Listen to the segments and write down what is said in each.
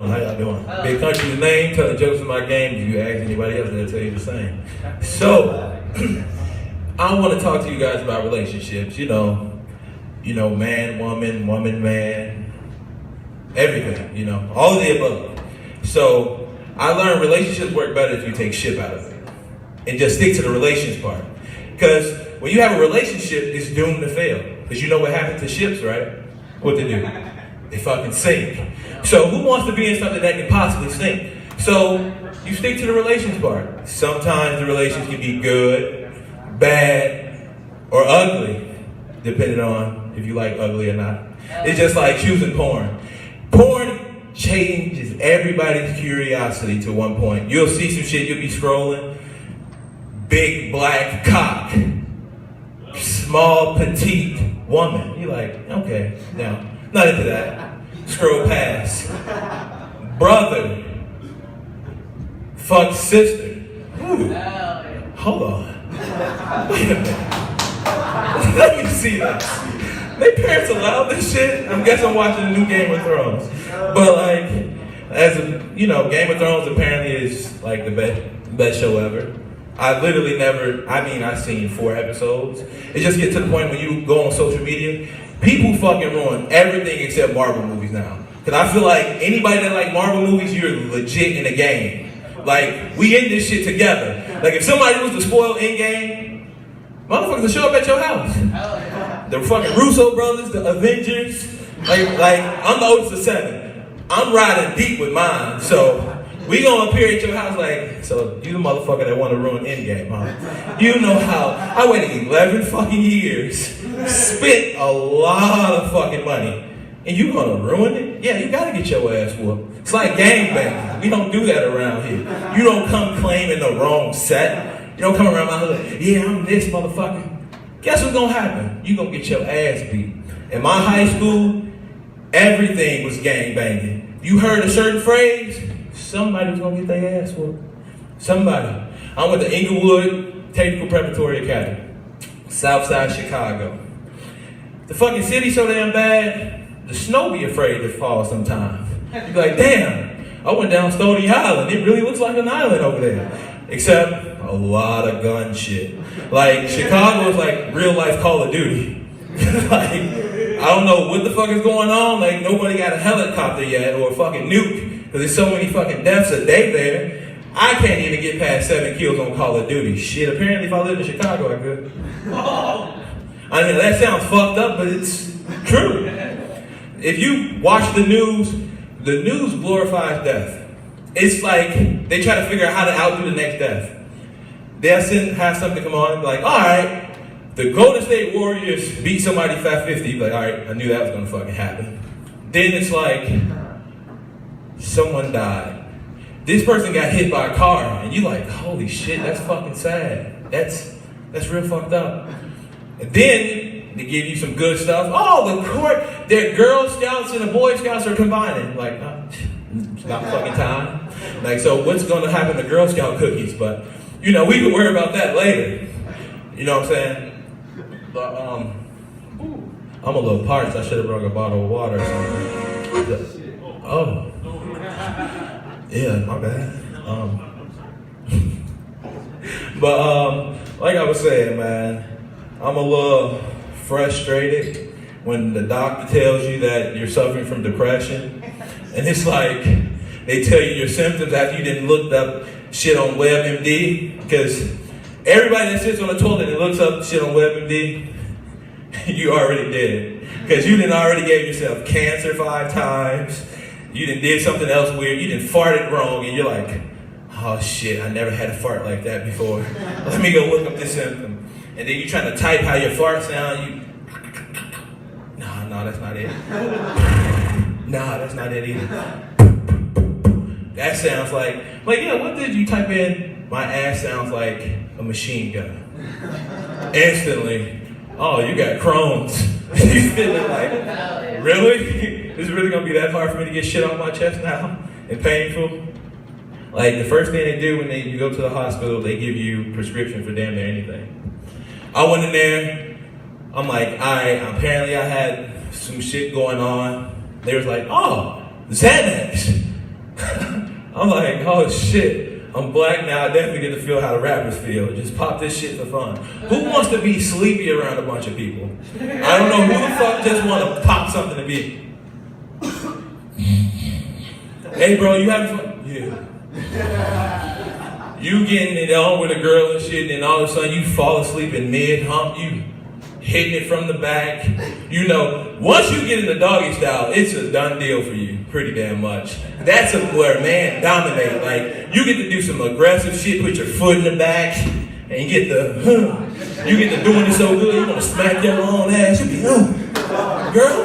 How y'all doing? Big Country's name, telling jokes in my game. If you ask anybody else, they'll tell you the same. So, I want to talk to you guys about relationships. You know, man, woman, woman, man, everything. You know, all of the above. So, I learned relationships work better if you take ship out of it and just stick to the relations part. Because when you have a relationship, it's doomed to fail. Because you know what happens to ships, right? What they do? They fucking sink. So who wants to be in something that can possibly sink? So you stick to the relations part. Sometimes the relations can be good, bad, or ugly, depending on if you like ugly or not. It's just like choosing porn. Porn changes everybody's curiosity to one point. You'll see some shit, you'll be scrolling. Big black cock. Small petite woman. You're like, okay, no, not into that. Scroll past. Brother. Fuck sister. Ooh. Hold on. Wait a minute. Let me see this. They parents allow this shit? I guess I'm watching the new Game of Thrones. But like, as a, you know, Game of Thrones apparently is like the best show ever. I literally I've seen 4 episodes. It just gets to the point when you go on social media, people fucking ruin everything except Marvel movies now. Because I feel like anybody that like Marvel movies, you're legit in the game. Like, we in this shit together. Like, if somebody was to spoil Endgame, motherfuckers will show up at your house. The fucking Russo brothers, the Avengers. Like I'm the oldest of 7. I'm riding deep with mine, so we gonna appear at your house like, so you the motherfucker that wanna ruin Endgame, huh? You know how I waited 11 fucking years, spent a lot of fucking money, and you gonna ruin it? Yeah, you gotta get your ass whooped. It's like gangbanging. We don't do that around here. You don't come claiming the wrong set. You don't come around my hood, yeah, I'm this motherfucker. Guess what's gonna happen? You gonna get your ass beat. In my high school, everything was gangbanging. You heard a certain phrase, somebody was gonna get their ass whooped. Somebody. I went to Inglewood Technical Preparatory Academy, Southside Chicago. The fucking city's so damn bad, the snow be afraid to fall sometimes. You be like, damn, I went down Stony Island. It really looks like an island over there. Except a lot of gun shit. Like, Chicago is like real life Call of Duty. Like, I don't know what the fuck is going on. Like, nobody got a helicopter yet or a fucking nuke. Because there's so many fucking deaths a day there. I can't even get past 7 kills on Call of Duty. Shit, apparently if I lived in Chicago, I could. I mean, that sounds fucked up, but it's true. If you watch the news glorifies death. It's like they try to figure out how to outdo the next death. They'll have something come on and be like, all right, the Golden State Warriors beat somebody 550. Like, all right, I knew that was going to fucking happen. Then it's like, someone died. This person got hit by a car, and you like, holy shit, that's fucking sad. That's real fucked up. And then they give you some good stuff. Oh, the court, their Girl Scouts and the Boy Scouts are combining. Like, it's not fucking time. Like, so what's going to happen to Girl Scout cookies? But, you know, we can worry about that later. You know what I'm saying? But, I'm a little parched. I should have brought a bottle of water or something. Oh. Yeah, my bad. But like I was saying, man, I'm a little frustrated when the doctor tells you that you're suffering from depression. And it's like, they tell you your symptoms after you didn't look up shit on WebMD. Because everybody that sits on the toilet and looks up shit on WebMD, you already did it. Because you done already gave yourself cancer 5 times. You done did something else weird. You done farted wrong, and you're like, oh shit, I never had a fart like that before. Let me go look up this symptom. And then you're trying to type how your fart sound. No, that's not it. Nah, that's not it either. That sounds like, yeah, what did you type in? My ass sounds like a machine gun. Instantly, oh, you got Crohn's. You feeling like, really? Is it really gonna be that hard for me to get shit off my chest now and painful? Like, the first thing they do when you go to the hospital, they give you prescription for damn near anything. I went in there, I'm like, apparently I had some shit going on. They was like, oh, Xanax. I'm like, oh shit. I'm black now, I definitely get to feel how the rappers feel. Just pop this shit for fun. Who wants to be sleepy around a bunch of people? I don't know who the fuck just want to pop something to be. Hey bro, you having fun? Yeah. You getting it on with a girl and shit, and all of a sudden you fall asleep in mid-hump, you hitting it from the back. You know, once you get in the doggy style, it's a done deal for you, pretty damn much. That's where man dominate. Like, you get to do some aggressive shit, put your foot in the back, and you get the, you get to doing it so good, you want to smack your own ass, you be, girl,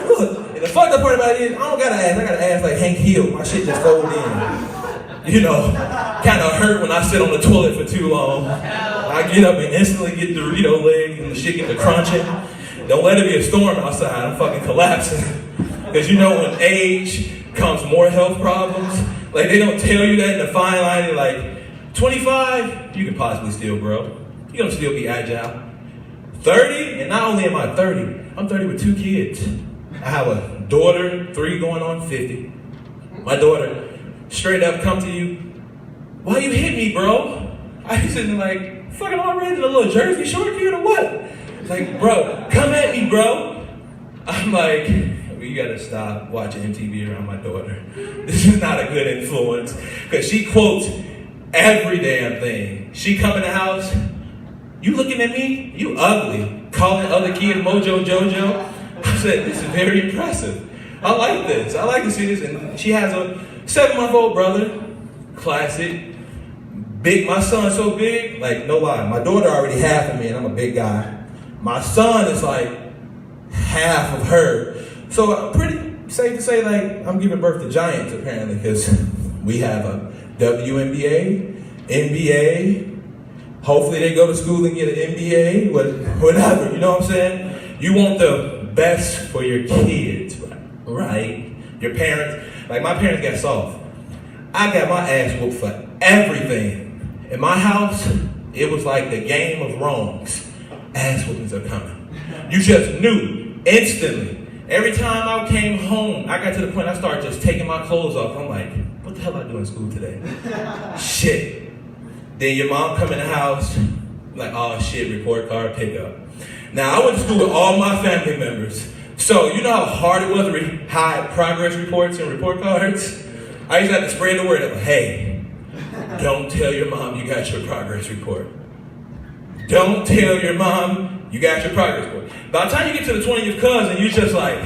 look. And the fucked up part about it is, I don't got an ass, I got an ass like Hank Hill. My shit just fold in. You know, kind of hurt when I sit on the toilet for too long. I get up and instantly get Dorito legs and the shit get to crunching. Don't let it be a storm outside. I'm fucking collapsing. Because you know when age comes more health problems, like they don't tell you that in the fine line. They're like, 25, you can possibly still grow. You can still be agile. 30, and not only am I 30, I'm 30 with 2 kids. I have a daughter, 3 going on 50. My daughter, straight up come to you, why you hit me, bro? I was sitting like, fucking already a little Jersey Shore kid or what? Like, bro, come at me, bro. I'm like, you gotta stop watching MTV around my daughter. This is not a good influence. Because she quotes every damn thing. She come in the house, you looking at me? You ugly. Calling other kids Mojo Jojo. I said, this is very impressive. I like this. I like to see this. And she has a 7-month-old brother, classic. Big, my son's so big, like no lie. My daughter already half of me and I'm a big guy. My son is like half of her. So I'm pretty safe to say like I'm giving birth to giants apparently because we have a WNBA, NBA. Hopefully they go to school and get an MBA, whatever, you know what I'm saying? You want the best for your kids, right? Your parents, like my parents got soft. I got my ass whooped for everything. In my house, it was like the Game of Wrongs. Ass whoopings are coming. You just knew instantly. Every time I came home, I got to the point I started just taking my clothes off. I'm like, what the hell I do in school today? Shit. Then your mom come in the house, like, oh shit, report card pickup. Now I went to school with all my family members. So you know how hard it was to hide progress reports and report cards? I used to have to spread the word of, hey, don't tell your mom you got your progress report. Don't tell your mom you got your progress report. By the time you get to the 20th cousin, you just like,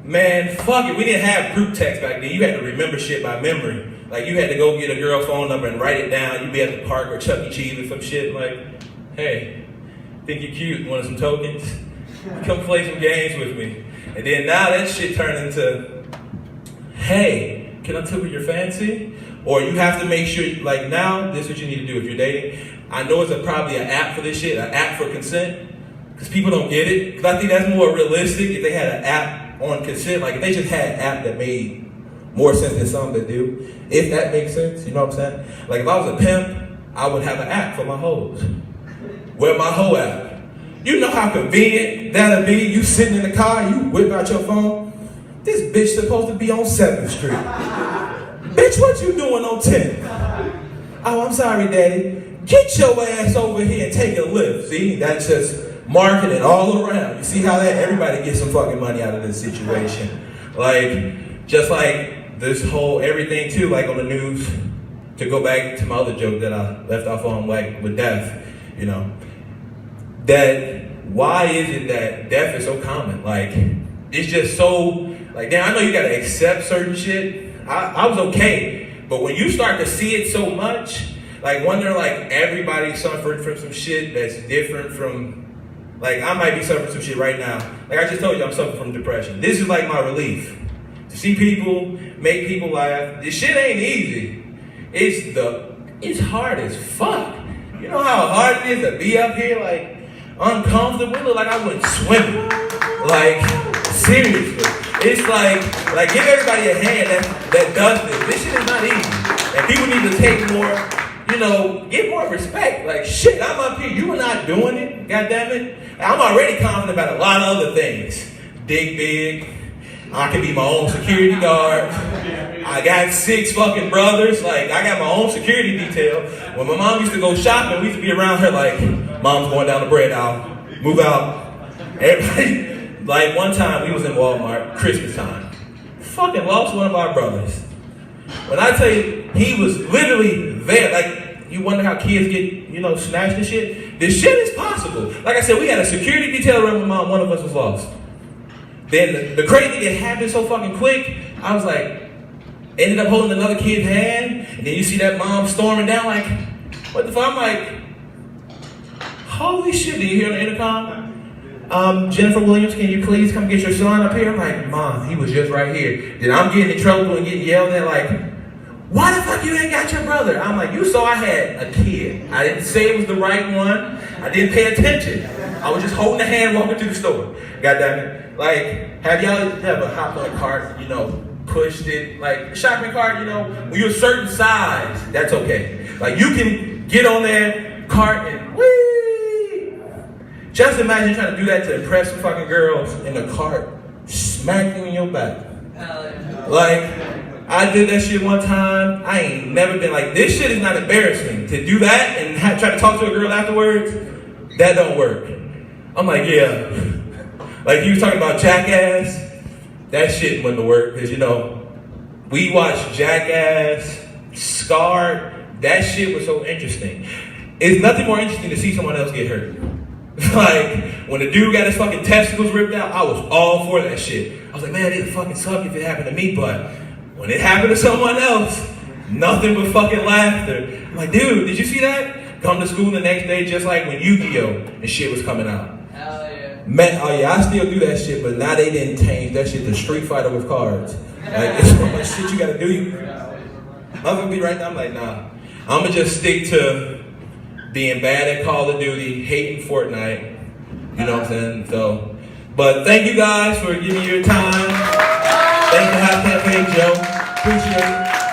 man, fuck it. We didn't have group text back then. You had to remember shit by memory. Like you had to go get a girl's phone number and write it down. You'd be at the park or Chuck E. Cheese or some shit like, hey, think you're cute, want some tokens? Come play some games with me. And then now that shit turned into, hey, can I tickle your fancy? Or you have to make sure, like now, this is what you need to do if you're dating. I know it's probably an app for this shit, an app for consent, because people don't get it. Because I think that's more realistic if they had an app on consent. Like if they just had an app that made more sense than some that do. If that makes sense, you know what I'm saying? Like if I was a pimp, I would have an app for my hoes. Where my hoe app? You know how convenient that'll be. You sitting in the car, you whip out your phone. This bitch supposed to be on 7th Street. Bitch, what you doing on 10th? Oh, I'm sorry, daddy. Get your ass over here and take a lift. See, that's just marketing all around. You see how that everybody gets some fucking money out of this situation. Like, just like this whole everything too, like on the news, to go back to my other joke that I left off on, like with death, you know, that why is it that death is so common? Like, it's just so, like, damn, I know you gotta accept certain shit. I was okay, but when you start to see it so much, like wondering like everybody suffering from some shit that's different from, like I might be suffering some shit right now. Like I just told you I'm suffering from depression. This is like my relief. To see people, make people laugh. This shit ain't easy. It's hard as fuck. You know how hard it is to be up here like uncomfortable? It look like I went swimming. Like, seriously. It's like give everybody a hand that does this. This shit is not easy. And people need to take more, you know, get more respect. Like, shit, I'm up here. You are not doing it. God damn it. I'm already confident about a lot of other things. Dig big. I can be my own security guard. I got 6 fucking brothers. Like, I got my own security detail. When my mom used to go shopping, we used to be around her like, mom's going down the bread aisle. Move out. Everybody, like one time we was in Walmart, Christmas time. Fucking lost one of our brothers. When I tell you, he was literally there. Like, you wonder how kids get, snatched and shit? This shit is possible. Like I said, we had a security detail around my mom. One of us was lost. Then the crazy thing happened so fucking quick. I was like, ended up holding another kid's hand. And then you see that mom storming down like, what the fuck? I'm like, holy shit. Did you hear on the intercom? Jennifer Williams, can you please come get your son up here? I'm like, Mom, he was just right here. Then I'm getting in trouble and getting yelled at like, why the fuck you ain't got your brother? I'm like, you saw I had a kid. I didn't say it was the right one. I didn't pay attention. I was just holding the hand walking to the store. God damn it. Like, have y'all ever hopped on a cart, pushed it? Like, a shopping cart, when you're a certain size, that's okay. Like, you can get on that cart and whee! Just imagine trying to do that to impress some fucking girls in a cart, smack you in your back. Like, I did that shit one time. I ain't never been like, this shit is not embarrassing. To do that and try to talk to a girl afterwards, that don't work. I'm like, yeah. Like, you was talking about Jackass, that shit wouldn't work. Because, we watched Jackass, Scarred. That shit was so interesting. It's nothing more interesting to see someone else get hurt. Like, when the dude got his fucking testicles ripped out, I was all for that shit. I was like, man, it'd fucking suck if it happened to me, but when it happened to someone else, nothing but fucking laughter. I'm like, dude, did you see that? Come to school the next day just like when Yu-Gi-Oh! And shit was coming out. Hell yeah. Man, oh yeah, I still do that shit, but now they didn't change that shit to Street Fighter with cards. Like, it's so much shit you gotta do. I'm gonna be right now, I'm like, nah. I'm gonna just stick to being bad at Call of Duty, hating Fortnite. You know what I'm saying? So, but thank you guys for giving me your time. Thank you, Hot Cafe Joe. Appreciate it.